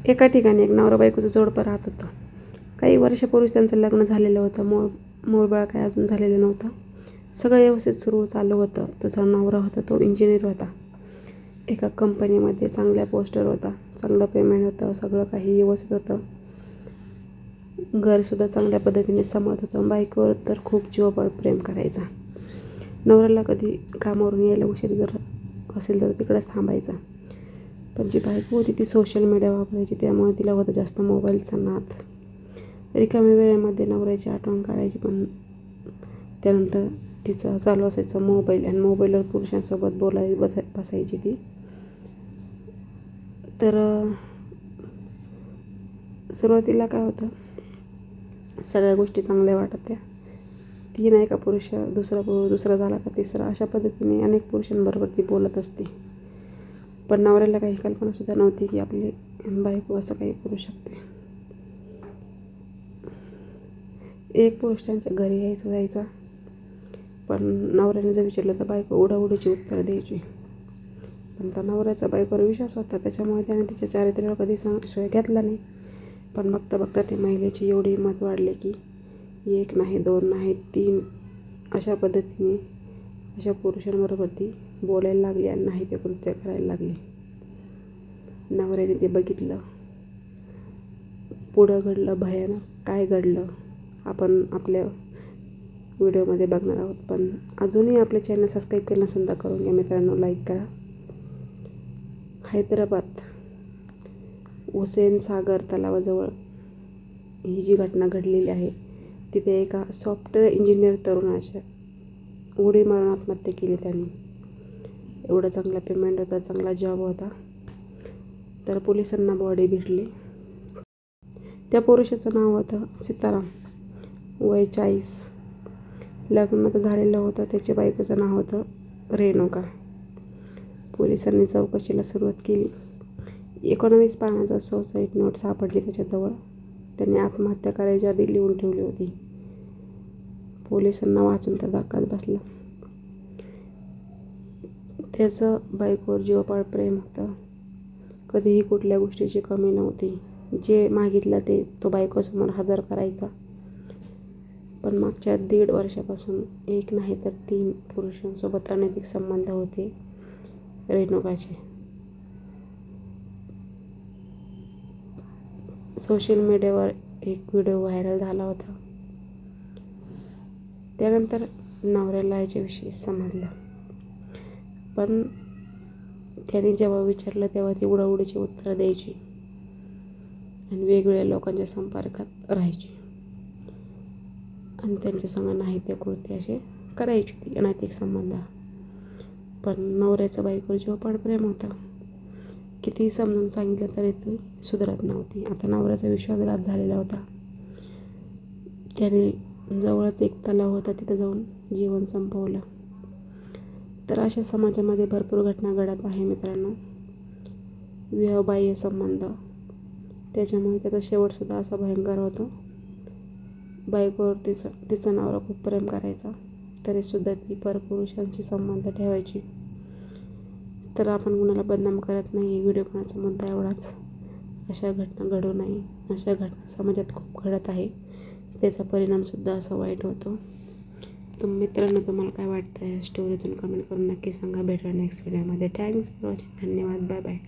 एका ठिकाणी एक नवरा बायकोचं जोडपं राहत होतं. काही वर्षापूर्वीच त्यांचं लग्न झालेलं होतं. मूळबाळ काय अजून झालेलं नव्हतं. सगळं व्यवस्थित सुरू चालू होतं. तो जो नवरा होता तो इंजिनियर होता. एका कंपनीमध्ये चांगल्या पोस्टवर होता. चांगलं पेमेंट होतं. सगळं काही व्यवस्थित होतं. घरसुद्धा चांगल्या पद्धतीने सांभाळत होतं. बायकोवर तर खूप जीवापाड प्रेम करायचा. नवऱ्याला कधी कामावरून यायला उशीर जर असेल तर तिकडेच थांबायचा. पण जी बायको होती ती सोशल मीडिया वापरायची, त्यामुळे तिला होता जास्त मोबाईलचा नाद. रिकाम्या वेळेमध्ये नवऱ्याची आठवण काढायची, पण त्यानंतर तिचं चालू असायचं मोबाईल, आणि मोबाईलवर पुरुषांसोबत बसायची ती. तर सुरुवातीला काय होतं, सगळ्या गोष्टी चांगल्या वाटत त्या. ती नाही का पुरुष दुसरा झाला का तिसरा, अशा पद्धतीने अनेक पुरुषांबरोबर ती बोलत असते. पण नवऱ्याला काही कल्पनासुद्धा नव्हती की आपली बायको असं काही करू शकते. एक पुरुष त्यांच्या घरी जायचा, पण नवऱ्याने जर विचारलं तर बायको उडाउडीची उत्तरं द्यायची. पण त्या नवऱ्याचा बायकोवर विश्वास होता, त्याच्यामुळे त्याने तिच्या चारित्र्यावर कधी संशय घेतला नाही. पण बघता बघता ते महिलेची एवढी हिंमत वाढली की 1 नाही 2 नाही 3 अशा पद्धतीने अशा पुरुषांबरोबर ती बोलायला लागली आणि नाही ते कृत्य करायला लागली. नवऱ्याने ते बघितलं. पुढं घडलं भयानक. काय घडलं आपण आपल्या व्हिडिओमध्ये बघणार आहोत. पण अजूनही आपल्या चॅनल सबस्क्राईब केलं नसेल तर करून घ्या मित्रांनो, लाईक करा. हैदराबाद हुसेन सागर तलावाजवळ ही जी घटना घडलेली आहे, तिथे एका सॉफ्टवेअर इंजिनियर तरुणाच्या उडी मारून आत्महत्या केली त्यांनी. एवढा चांगला पेमेंट होता, चांगला जॉब होता. तर पोलिसांना बॉडी भेटली. त्या पुरुषाचं नाव होतं सीताराम, वय 40. लग्न तर झालेलं होतं. त्याच्या बायकोचं नाव होतं रेणुका. पोलिसांनी चौकशीला सुरुवात केली. 19 पानाचा सुसाईड नोट सापडली त्याच्याजवळ. त्यांनी आत्महत्या करायच्या आधी लिहून ठेवली होती. पोलिसांना वाचून तर धक्काच बसला. त्याचं बायकोवर जीवापाड प्रेम होतं. कधीही कुठल्या गोष्टीची कमी नव्हती. जे मागितलं ते तो बायकोसमोर हजर करायचा. पण मागच्या 1.5 वर्षापासून 1 नाही तर 3 पुरुषांसोबत अनैतिक संबंध होते रेणुकाचे. सोशल मीडियावर एक व्हिडिओ व्हायरल झाला होता. त्यानंतर नवऱ्याला याच्याविषयी समजलं, पण त्याने जेव्हा विचारलं तेव्हा ती उडाउडीची उत्तरं द्यायची आणि वेगवेगळ्या लोकांच्या संपर्कात राहायची आणि त्यांच्या संग नाही ते कृत्य असे करायची ती अनैतिक संबंध. पण नवऱ्याचं बायकोवर जीवापाड प्रेम होतं. कितीही समजून सांगितलं तरी ती सुधारत नव्हती. आता नवऱ्याचा विश्वासघात झालेला होता. त्याने जवळच एक तलाव होता, तिथं जाऊन जीवन संपवलं. तर अशा समाजामध्ये भरपूर घटना घडत आहे मित्रांनो. विवाहबाह्य संबंध, त्याच्यामुळे त्याचा शेवटसुद्धा असा भयंकर होतो. बायकोवर तिचा नवरा खूप प्रेम करायचा, तरीसुद्धा ती परपुरुषांशी संबंध ठेवायची. तर आपण कुणाला बदनाम करत नाही. व्हिडिओ कोणाचा मुद्दा एवढाच, अशा घटना घडू नये. अशा घटना समाजात खूप घडत आहे. त्याचा परिणामसुद्धा असा वाईट होतो. तर मित्रांनो, तुम्हाला काय वाटतं या स्टोरीतून कमेंट करून नक्की सांगा. भेटूया नेक्स्ट व्हिडिओमध्ये. Thanks for watching. धन्यवाद. Bye bye.